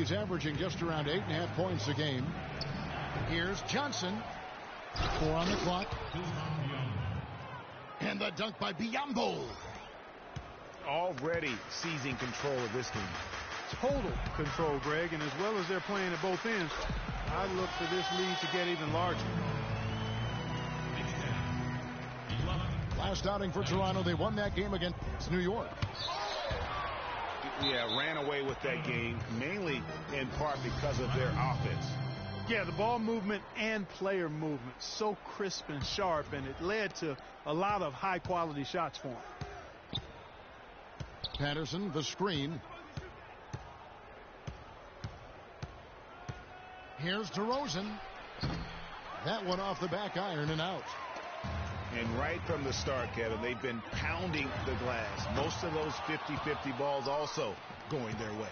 He's averaging just around 8.5 points a game. Here's Johnson. 4 on the clock. And the dunk by Biyombo. Already seizing control of this game. Total control, Greg, and as well as they're playing at both ends, I look for this lead to get even larger. Last outing for Toronto, they won that game against New York. Yeah, ran away with that game, mainly in part because of their offense. Yeah, the ball movement and player movement, so crisp and sharp, and it led to a lot of high-quality shots for him. Patterson, the screen. Here's DeRozan. That one off the back iron and out. And right from the start, Kevin, they've been pounding the glass. Most of those 50-50 balls also going their way.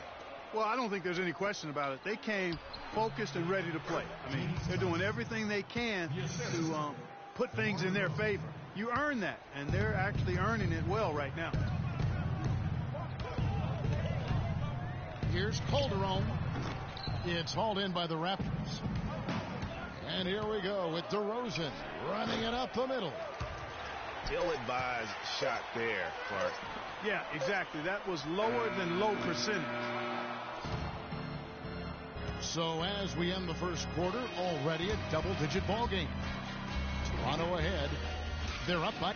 Well, I don't think there's any question about it. They came focused and ready to play. I mean, they're doing everything they can to put things in their favor. You earn that, and they're actually earning it well right now. Here's Calderon. It's hauled in by the Raptors. And here we go with DeRozan running it up the middle. Ill-advised shot there, Clark. Yeah, exactly. That was lower than low percentage. So as we end the first quarter, already a double-digit ball game. Toronto ahead. They're up by.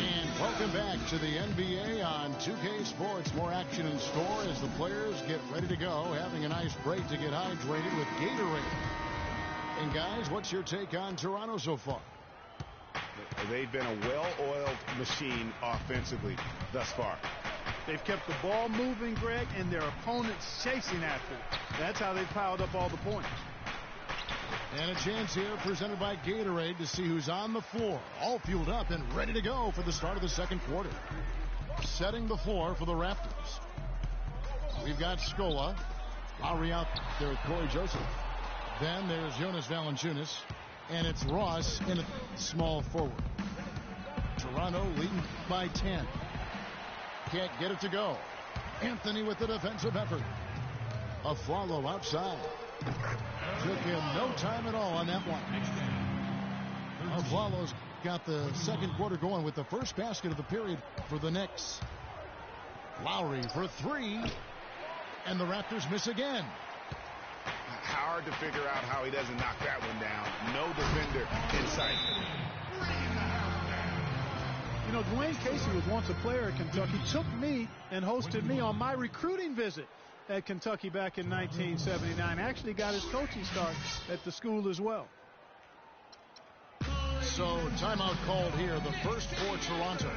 And welcome back to the NBA on 2K Sports. More action in store as the players get ready to go, having a nice break to get hydrated with Gatorade. And guys, what's your take on Toronto so far? They've been a well-oiled machine offensively thus far. They've kept the ball moving, Greg, and their opponents chasing after it. That's how they've piled up all the points. And a chance here presented by Gatorade to see who's on the floor. All fueled up and ready to go for the start of the second quarter. Setting the floor for the Raptors. We've got Scola. Lowry out there with Corey Joseph. Then there's Jonas Valanciunas. And it's Ross in a small forward. Toronto leading by 10. Can't get it to go. Anthony with the defensive effort. Afflalo outside. Took him no time at all on that one. Afflalo's got the second quarter going with the first basket of the period for the Knicks. Lowry for three. And the Raptors miss again. Hard to figure out how he doesn't knock that one down. No defender in sight. You know, Dwayne Casey was once a player at Kentucky. Took me and hosted me on my recruiting visit at Kentucky back in 1979. Actually got his coaching start at the school as well. So timeout called here, the first for Toronto.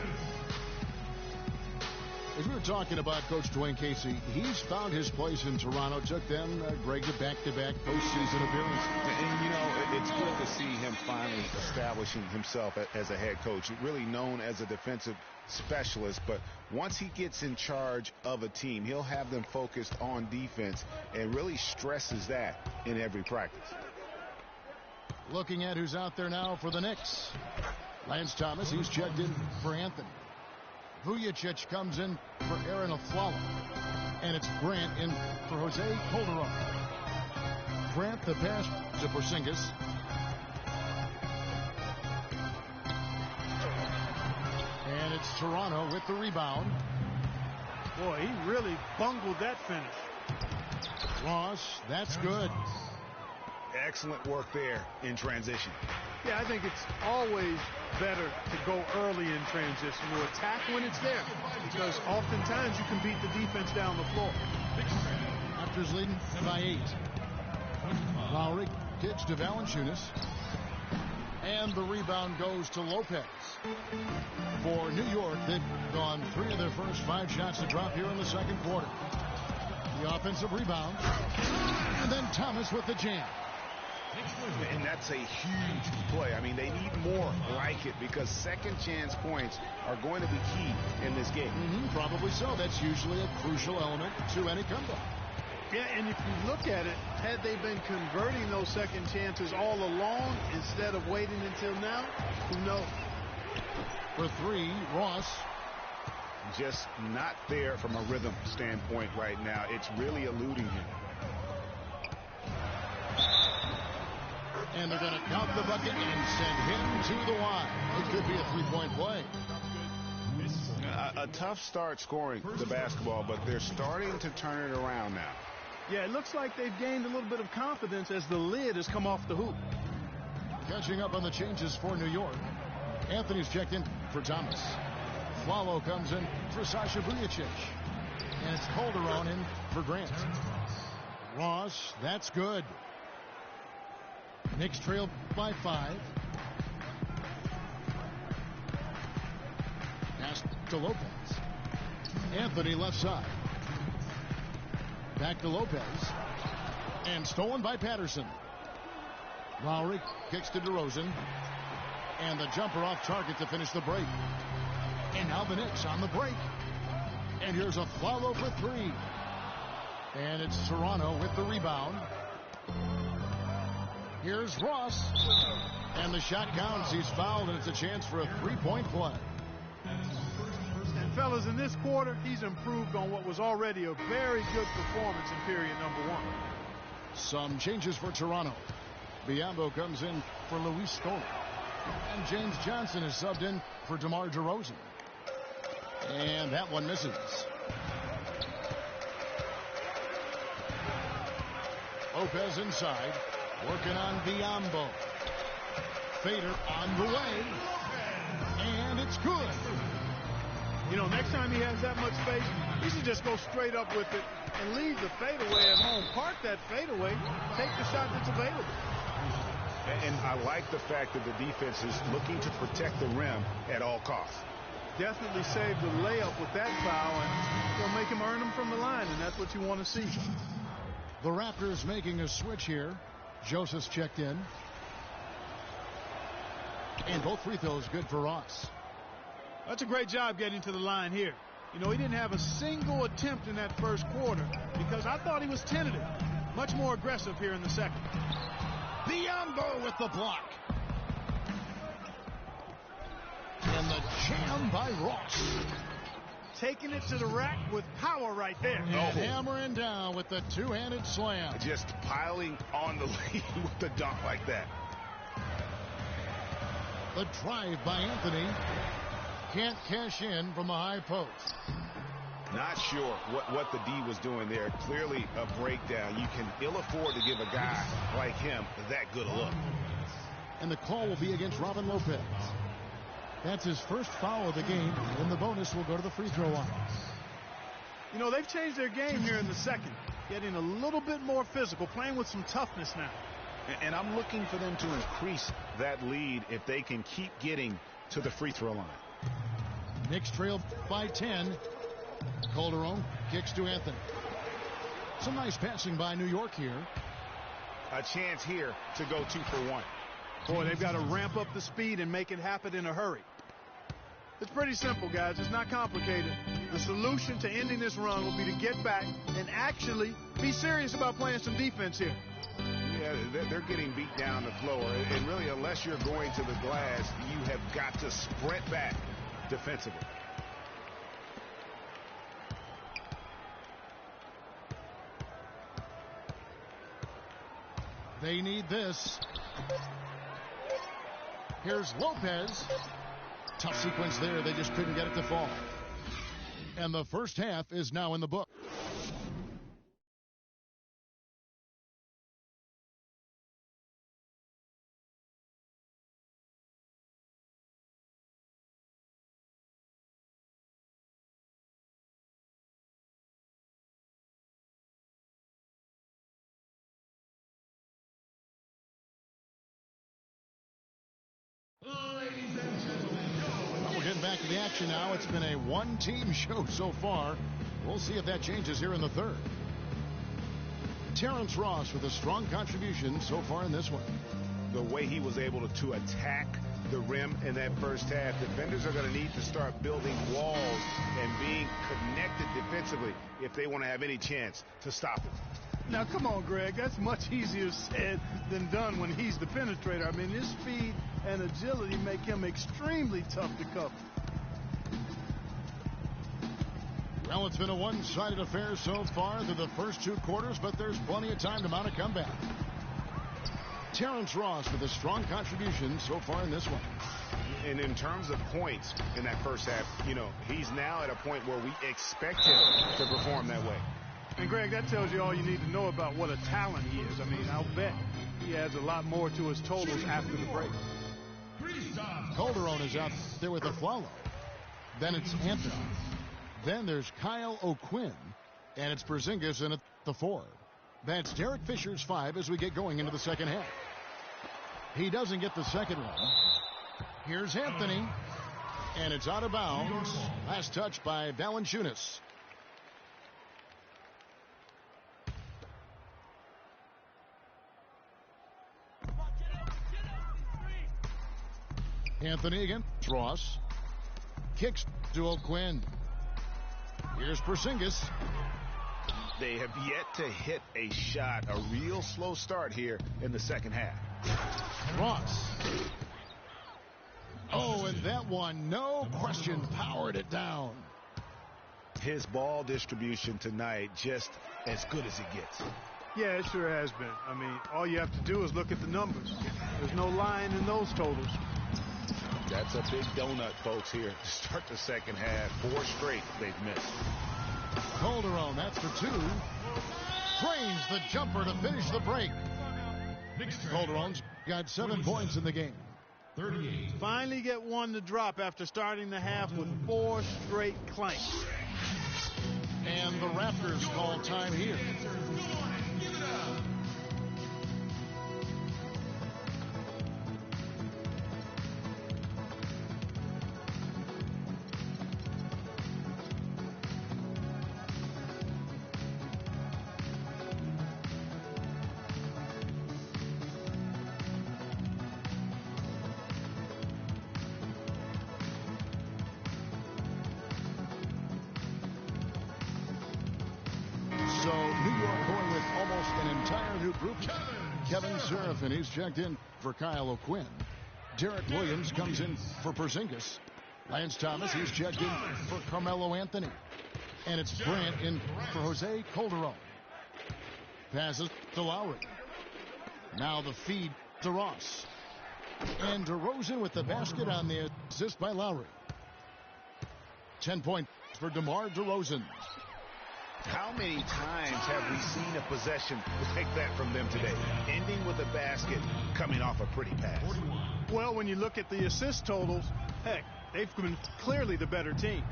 As we were talking about Coach Dwayne Casey, he's found his place in Toronto. Took them, Greg, to back-to-back postseason appearances. And, you know, it's good to see him finally establishing himself as a head coach. Really known as a defensive specialist, but once he gets in charge of a team, he'll have them focused on defense and really stresses that in every practice. Looking at who's out there now for the Knicks. Lance Thomas, he's checked in for Anthony. Vujacic comes in for Aaron Afflalo. And it's Grant in for Jose Calderon. Grant the pass to Porzingis. And it's Toronto with the rebound. Boy, he really bungled that finish. Ross, that's good. Excellent work there in transition. Yeah, I think it's always better to go early in transition, to attack when it's there, because oftentimes you can beat the defense down the floor. Raptors leading by 8. Lowry kicks to Valanciunas. And the rebound goes to Lopez. For New York, they've gone 3 of their first 5 shots to drop here in the second quarter. The offensive rebound. And then Thomas with the jam. And that's a huge play. I mean, they need more like it because second chance points are going to be key in this game. Probably so. That's usually a crucial element to any comeback. Yeah, and if you look at it, had they been converting those second chances all along instead of waiting until now, who knows? for three. Ross. Just not there from a rhythm standpoint right now. It's really eluding him. And they're going to count the bucket and send him to the line. It could be a three-point play. A tough start scoring the basketball, but they're starting to turn it around now. Yeah, it looks like they've gained a little bit of confidence as the lid has come off the hoop. Catching up on the changes for New York. Anthony's checked in for Thomas. Flalo comes in for Sasha Vujacic. And it's Calderon in for Grant. Ross, that's good. Knicks trail by 5. Pass to Lopez. Anthony left side. Back to Lopez. And stolen by Patterson. Lowry kicks to DeRozan. And the jumper off target to finish the break. And now the Knicks on the break. And here's a Flalo for 3. And it's Serrano with the rebound. Here's Ross. And the shot counts. He's fouled, and it's a chance for a three-point play. And fellas, in this quarter, he's improved on what was already a very good performance in period number 1. Some changes for Toronto. Biyombo comes in for Luis Scola. And James Johnson is subbed in for DeMar DeRozan. And that one misses. Lopez inside. Working on Biyombo. Fader on the way. And it's good. You know, next time he has that much space, he should just go straight up with it and leave the fadeaway at home. Park that fadeaway. Take the shot that's available. And I like the fact that the defense is looking to protect the rim at all costs. Definitely save the layup with that foul, and they'll make him earn them from the line, and that's what you want to see. The Raptors making a switch here. Joseph's checked in. And both free throws good for Ross. That's a great job getting to the line here. You know, he didn't have a single attempt in that first quarter because I thought he was tentative. Much more aggressive here in the second. Biyombo with the block. And the jam by Ross. Taking it to the rack with power right there. And hammering down with the two-handed slam. Just piling on the lead with the dunk like that. The drive by Anthony. Can't cash in from the high post. Not sure what the D was doing there. Clearly a breakdown. You can ill afford to give a guy like him that good a look. And the call will be against Robin Lopez. That's his first foul of the game, and the bonus will go to the free throw line. You know, they've changed their game here in the second, getting a little bit more physical, playing with some toughness now. And I'm looking for them to increase that lead if they can keep getting to the free throw line. Knicks trail by 10. Calderon kicks to Anthony. Some nice passing by New York here. A chance here to go 2 for 1. Boy, they've got to ramp up the speed and make it happen in a hurry. It's pretty simple, guys. It's not complicated. The solution to ending this run will be to get back and actually be serious about playing some defense here. Yeah, they're getting beat down the floor. And really, unless you're going to the glass, you have got to sprint back defensively. They need this. Here's Lopez. Tough sequence there. They just couldn't get it to fall. And the first half is now in the book. We're getting back to the action now. It's been a one-team show so far. We'll see if that changes here in the third. Terrence Ross with a strong contribution so far in this one. The way he was able to attack the rim in that first half, defenders are going to need to start building walls and being connected defensively if they want to have any chance to stop him. Now, come on, Greg. That's much easier said than done when he's the penetrator. I mean, his speed and agility make him extremely tough to cover. Well, it's been a one-sided affair so far through the first 2 quarters, but there's plenty of time to mount a comeback. Terrence Ross with a strong contribution so far in this one. And in terms of points in that first half, you know, he's now at a point where we expect him to perform that way. And, Greg, that tells you all you need to know about what a talent he is. I mean, I'll bet he adds a lot more to his totals after the break. Calderon is out there with a follow. Then it's Anthony. Then there's Kyle O'Quinn. And it's Porzingis in at the 4. That's Derek Fisher's 5 as we get going into the second half. He doesn't get the second one. Here's Anthony. And it's out of bounds. Last touch by Valanciunas. Anthony again. Ross. Kicks to O'Quinn. Here's Porzingis. They have yet to hit a shot. A real slow start here in the second half. Ross. Oh, and that one, no question, powered it down. His ball distribution tonight just as good as it gets. Yeah, it sure has been. I mean, all you have to do is look at the numbers. There's no lying in those totals. That's a big donut, folks, here to start the second half. 4 straight they've missed. Calderon, that's for 2. Drains the jumper to finish the break. Calderon's got 7 points in the game. 38. Finally get one to drop after starting the half with 4 straight clanks. And the Raptors call time here. Kevin Seraphin, he's checked in for Kyle O'Quinn. Derek Williams comes in for Porzingis. Lance Thomas, he's checked in for Carmelo Anthony. And it's Brant in for Jose Calderon. Passes to Lowry. Now the feed to Ross. And DeRozan with the basket on the assist by Lowry. 10 points for DeMar DeRozan. How many times have we seen a possession like that from them today? Ending with a basket, coming off a pretty pass. Well, when you look at the assist totals, heck, they've been clearly the better team.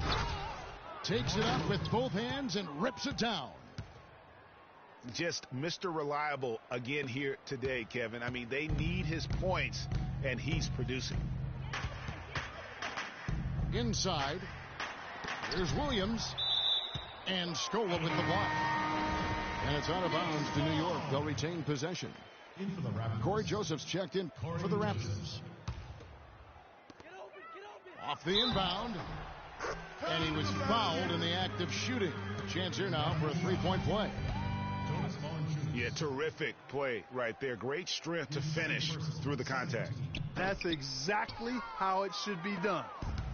Takes it up with both hands and rips it down. Just Mr. Reliable again here today, Kevin. I mean, they need his points, and he's producing. Inside, here's Williams. And Scola with the block. And it's out of bounds to New York. They'll retain possession. Corey Joseph's checked in for the Raptors. Off the inbound. And he was fouled in the act of shooting. Chance here now for a 3-point play. Yeah, terrific play right there. Great strength to finish through the contact. That's exactly how it should be done.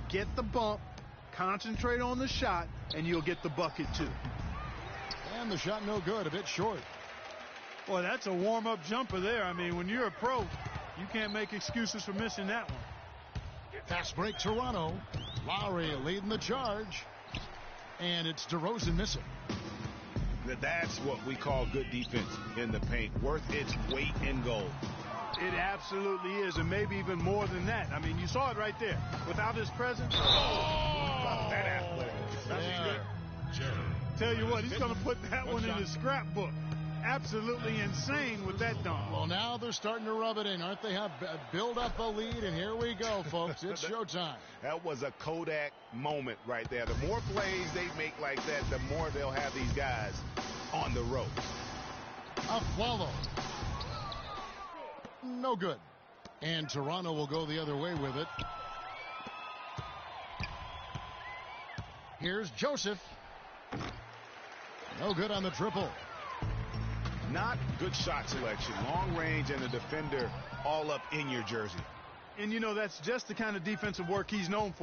Get the bump. Concentrate on the shot, and you'll get the bucket, too. And the shot no good, a bit short. Boy, that's a warm-up jumper there. I mean, when you're a pro, you can't make excuses for missing that one. Fast break, Toronto. Lowry leading the charge. And it's DeRozan missing. That's what we call good defense in the paint. Worth its weight in gold. It absolutely is, and maybe even more than that. I mean, you saw it right there. Without his presence, that athletic. Tell you what, he's going to put that one in his scrapbook. Absolutely insane with that dunk. Well, now they're starting to rub it in, aren't they? Have build up a lead, and here we go, folks. It's showtime. That was a Kodak moment right there. The more plays they make like that, the more they'll have these guys on the ropes. A follow. No good. And Toronto will go the other way with it. Here's Joseph. No good on the triple. not good shot selection, long range, and the defender all up in your jersey. And, you know, that's just the kind of defensive work he's known for.